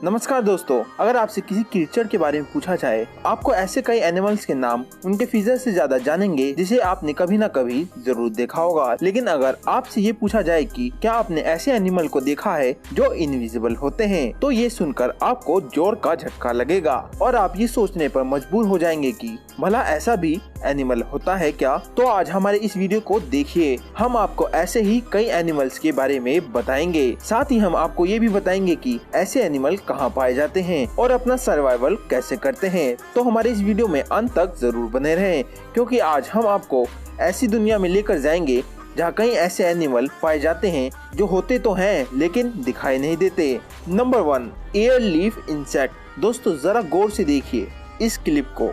नमस्कार दोस्तों, अगर आपसे किसी क्रीचर के बारे में पूछा जाए, आपको ऐसे कई एनिमल्स के नाम उनके फीचर से ज्यादा जानेंगे जिसे आपने कभी न कभी जरूर देखा होगा। लेकिन अगर आपसे ये पूछा जाए कि क्या आपने ऐसे एनिमल को देखा है जो इनविजिबल होते हैं, तो ये सुनकर आपको जोर का झटका लगेगा और आप ये सोचने पर मजबूर हो जाएंगे कि भला ऐसा भी एनिमल होता है क्या। तो आज हमारे इस वीडियो को देखिए, हम आपको ऐसे ही कई एनिमल्स के बारे में बताएंगे। साथ ही हम आपको ये भी बताएंगे कि ऐसे एनिमल कहाँ पाए जाते हैं और अपना सर्वाइवल कैसे करते हैं। तो हमारे इस वीडियो में अंत तक जरूर बने रहें, क्योंकि आज हम आपको ऐसी दुनिया में लेकर जाएंगे जहाँ कई ऐसे एनिमल पाए जाते हैं जो होते तो हैं लेकिन दिखाई नहीं देते। Number 1, air leaf insect. दोस्तों जरा गौर से देखिए इस क्लिप को।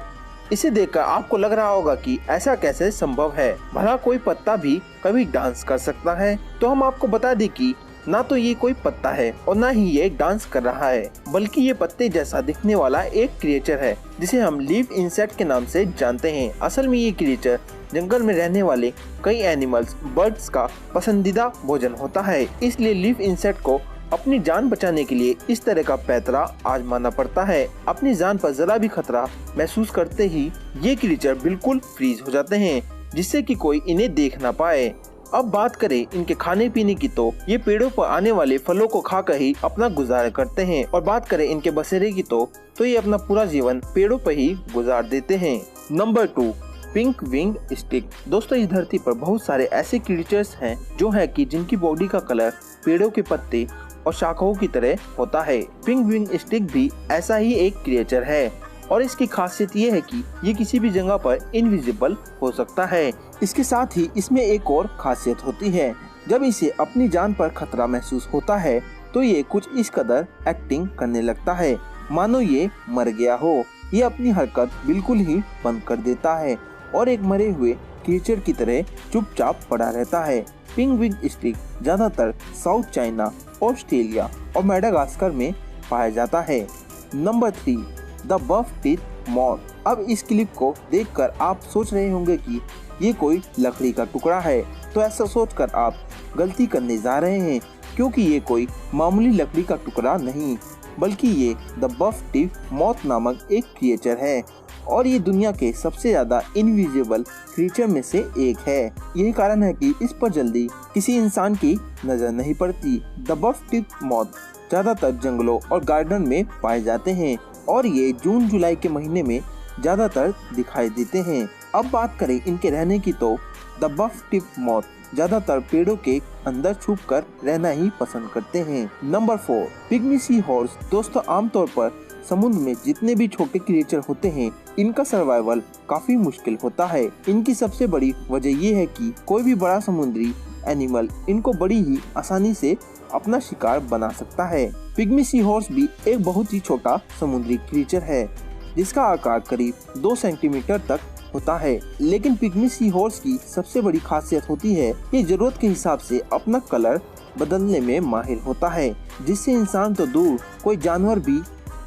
इसे देखकर आपको लग रहा होगा कि ऐसा कैसे संभव है, भला कोई पत्ता भी कभी डांस कर सकता है। तो हम आपको बता दें कि ना तो ये कोई पत्ता है और ना ही ये डांस कर रहा है, बल्कि ये पत्ते जैसा दिखने वाला एक क्रिएचर है जिसे हम लीफ इंसेक्ट के नाम से जानते हैं। असल में ये क्रिएचर जंगल में रहने वाले कई एनिमल्स, बर्ड्स का पसंदीदा भोजन होता है। इसलिए लीफ इंसेक्ट को अपनी जान बचाने के लिए इस तरह का पैतरा आजमाना पड़ता है। अपनी जान पर जरा भी खतरा महसूस करते ही ये क्रिएचर बिल्कुल फ्रीज हो जाते हैं, जिससे कि कोई इन्हें देख ना पाए। अब बात करें इनके खाने पीने की, तो ये पेड़ों पर आने वाले फलों को खाकर ही अपना गुजारा करते हैं। और बात करें इनके बसेरे की, तो ये अपना पूरा जीवन पेड़ों पर ही गुजार देते हैं। Number 2, pink wing stick. दोस्तों इस धरती पर बहुत सारे ऐसे क्रिएचर्स हैं जो है कि जिनकी बॉडी का कलर पेड़ों के पत्ते और शाखाओं की तरह होता है। पिंक विंग स्टिक भी ऐसा ही एक क्रिएचर है और इसकी खासियत ये है कि ये किसी भी जगह पर इनविजिबल हो सकता है। इसके साथ ही इसमें एक और खासियत होती है, जब इसे अपनी जान पर खतरा महसूस होता है तो ये कुछ इस कदर एक्टिंग करने लगता है मानो ये मर गया हो। ये अपनी हरकत बिल्कुल ही बंद कर देता है और एक मरे हुए क्रिएचर की तरह चुपचाप पड़ा रहता है। पिंक विंग स्टिक ज्यादातर साउथ चाइना, ऑस्ट्रेलिया और मेडागास्कर में पाया जाता है। Number 3, the buff teeth moth. अब इस क्लिप को देखकर आप सोच रहे होंगे कि ये कोई लकड़ी का टुकड़ा है, तो ऐसा सोचकर आप गलती करने जा रहे हैं, क्योंकि ये कोई मामूली लकड़ी का टुकड़ा नहीं, बल्कि ये द बफ टीथ मॉथ नामक एक क्रिएचर है और ये दुनिया के सबसे ज्यादा इनविजिबल क्रिएचर में से एक है। यही कारण है कि इस पर जल्दी किसी इंसान की नजर नहीं पड़ती। द बफ टीथ मॉथ ज्यादातर जंगलों और गार्डन में पाए जाते हैं और ये जून जुलाई के महीने में ज्यादातर दिखाई देते हैं। अब बात करें इनके रहने की, तो द बफ टीथ मॉथ ज्यादातर पेड़ों के अंदर छुपकर रहना ही पसंद करते हैं। Number 4, pygmy sea horse. दोस्तों आमतौर पर समुद्र में जितने भी छोटे क्रिएचर होते हैं, इनका सर्वाइवल काफी मुश्किल होता है। इनकी सबसे बड़ी वजह ये है कि कोई भी बड़ा समुद्री एनिमल इनको बड़ी ही आसानी से अपना शिकार बना सकता है। पिग्मी सी हॉर्स भी एक बहुत ही छोटा समुद्री क्रिएचर है जिसका आकार करीब 2 सेंटीमीटर तक होता है। लेकिन पिग्मी सी हॉर्स की सबसे बड़ी खासियत होती है ये जरूरत के हिसाब से अपना कलर बदलने में माहिर होता है, जिससे इंसान तो दूर कोई जानवर भी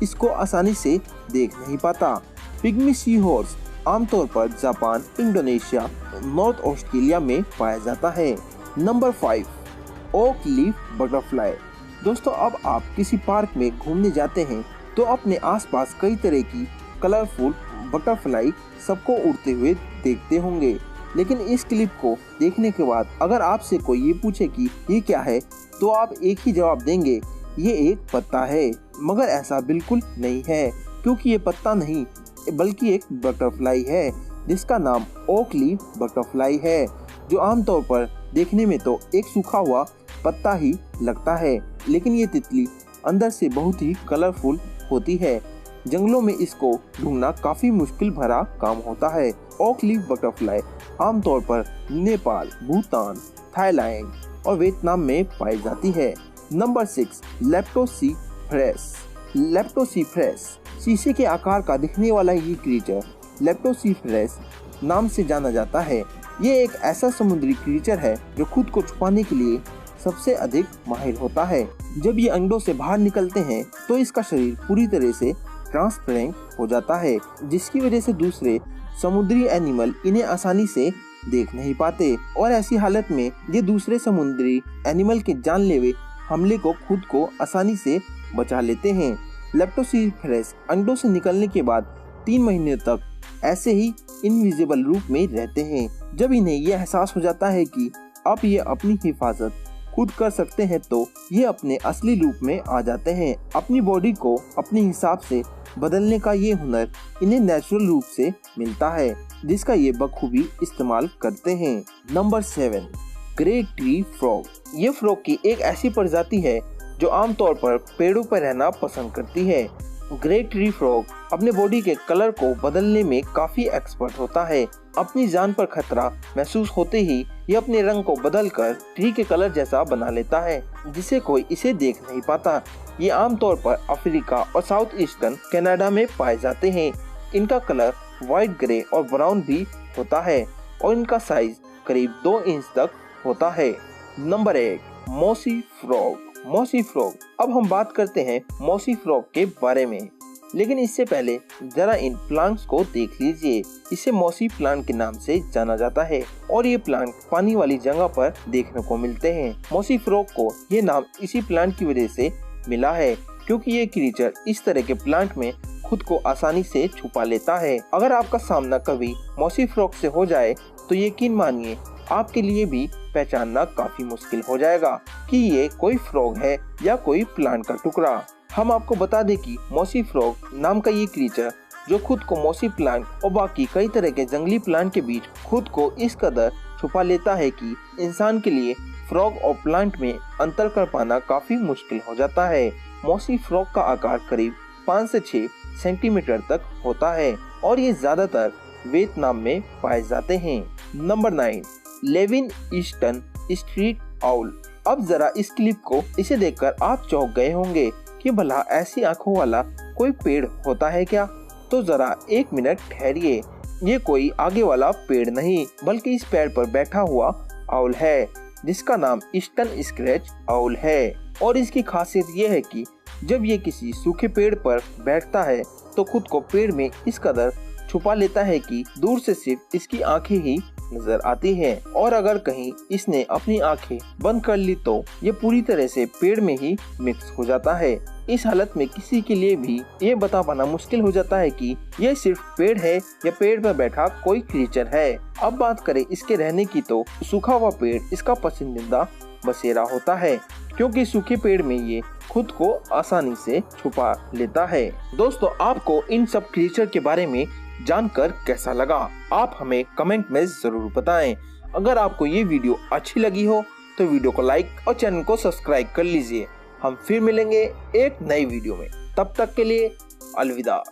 इसको आसानी से देख नहीं पाता। पिग्मी सी हॉर्स आमतौर पर जापान, इंडोनेशिया, नॉर्थ ऑस्ट्रेलिया में पाया जाता है। Number 5, oak leaf butterfly. दोस्तों अब आप किसी पार्क में घूमने जाते हैं तो अपने आसपास कई तरह की कलरफुल बटरफ्लाई सबको उड़ते हुए देखते होंगे। लेकिन इस क्लिप को देखने के बाद अगर आपसे कोई ये पूछे कि ये क्या है, तो आप एक ही जवाब देंगे, ये एक पत्ता है। मगर ऐसा बिल्कुल नहीं है, क्योंकि ये पत्ता नहीं बल्कि एक बटरफ्लाई है जिसका नाम ओक लीफ बटरफ्लाई है, जो आमतौर पर देखने में तो एक सूखा हुआ पत्ता ही लगता है, लेकिन ये तितली अंदर से बहुत ही कलरफुल होती है। जंगलों में इसको ढूंढना काफी मुश्किल भरा काम होता है। ओक लीफ बटरफ्लाई आमतौर पर नेपाल, भूटान, थाईलैंड और वियतनाम में पाई जाती है। नंबर 6, लेप्टोसिफेरस। लेप्टोसिफेरस शीशे के आकार का दिखने वाला ये क्रिएचर लेप्टोसिफेरस नाम से जाना जाता है। ये एक ऐसा समुद्री क्रिएचर है जो खुद को छुपाने के लिए सबसे अधिक माहिर होता है। जब ये अंडों से बाहर निकलते हैं तो इसका शरीर पूरी तरह से ट्रांसपेरेंट हो जाता है, जिसकी वजह से दूसरे समुद्री एनिमल इन्हें आसानी से देख नहीं पाते और ऐसी हालत में ये दूसरे समुद्री एनिमल के जानलेवा हमले को खुद को आसानी से बचा लेते हैं। लेप्टोस्पिरेस अंडों से निकलने के बाद 3 महीने तक ऐसे ही इनविजिबल रूप में रहते हैं। जब इन्हें यह एहसास हो जाता है कि अब ये अपनी हिफाजत खुद कर सकते हैं तो ये अपने असली रूप में आ जाते हैं। अपनी बॉडी को अपने हिसाब से बदलने का ये हुनर इन्हें नेचुरल रूप से मिलता है, जिसका ये बखूबी इस्तेमाल करते हैं। Number 7, grey tree frog. ये फ्रॉग की एक ऐसी प्रजाति है जो आमतौर पर पेड़ों पर रहना पसंद करती है। ग्रे ट्री फ्रॉग अपने बॉडी के कलर को बदलने में काफी एक्सपर्ट होता है। अपनी जान पर खतरा महसूस होते ही ये अपने रंग को बदलकर ट्री के कलर जैसा बना लेता है, जिसे कोई इसे देख नहीं पाता। ये आमतौर पर अफ्रीका और साउथ ईस्टर्न कनाडा में पाए जाते हैं। इनका कलर व्हाइट, ग्रे और ब्राउन भी होता है और इनका साइज करीब 2 इंच तक होता है। Number 8, mossy frog. Mossy frog. अब हम बात करते हैं मॉसी फ्रॉग के बारे में, लेकिन इससे पहले जरा इन प्लांट्स को देख लीजिए। इसे मॉसी प्लांट के नाम से जाना जाता है और ये प्लांट पानी वाली जगह पर देखने को मिलते हैं। मॉसी फ्रॉग को ये नाम इसी प्लांट की वजह से मिला है, क्योंकि ये क्रीचर इस तरह के प्लांट में खुद को आसानी से छुपा लेता है। अगर आपका सामना कभी मॉसी फ्रॉग से हो जाए तो यकीन मानिए आपके लिए भी पहचानना काफी मुश्किल हो जाएगा कि ये कोई फ्रॉग है या कोई प्लांट का टुकड़ा। हम आपको बता दें कि मॉसी फ्रॉग नाम का ये क्रीचर जो खुद को मॉसी प्लांट और बाकी कई तरह के जंगली प्लांट के बीच खुद को इस कदर छुपा लेता है कि इंसान के लिए फ्रॉग और प्लांट में अंतर कर पाना काफी मुश्किल हो जाता है। मॉसी फ्रॉग का आकार करीब 5 से 6 सेंटीमीटर तक होता है और ये ज्यादातर वियतनाम में पाए जाते हैं। नंबर 9, लेविन ईस्टर्न स्ट्रीट आउल। अब जरा इस क्लिप को इसे देखकर आप चौंक गए होंगे कि भला ऐसी आंखों वाला कोई पेड़ होता है क्या? तो जरा 1 मिनट ठहरिए। ये कोई आगे वाला पेड़ नहीं बल्कि इस पेड़ पर बैठा हुआ आउल है, जिसका नाम ईस्टर्न स्क्रैच आउल है। और इसकी खासियत ये है कि जब ये किसी सूखे पेड़ पर बैठता है तो खुद को पेड़ में इस कदर छुपा लेता है कि दूर से सिर्फ इसकी आंखें ही नजर आती हैं, और अगर कहीं इसने अपनी आंखें बंद कर ली तो ये पूरी तरह से पेड़ में ही मिक्स हो जाता है। इस हालत में किसी के लिए भी ये बता पाना मुश्किल हो जाता है कि ये सिर्फ पेड़ है या पेड़ पर बैठा कोई क्रीचर है। अब बात करें इसके रहने की तो सूखा हुआ पेड़ इसका पसंदीदा बसेरा होता है, क्योंकि सूखे पेड़ में ये खुद को आसानी से छुपा लेता है। दोस्तों, आपको इन सब क्रीचर के बारे में जानकर कैसा लगा? आप हमें कमेंट में जरूर बताएं। अगर आपको ये वीडियो अच्छी लगी हो तो वीडियो को लाइक और चैनल को सब्सक्राइब कर लीजिए। हम फिर मिलेंगे एक नई वीडियो में। तब तक के लिए अलविदा।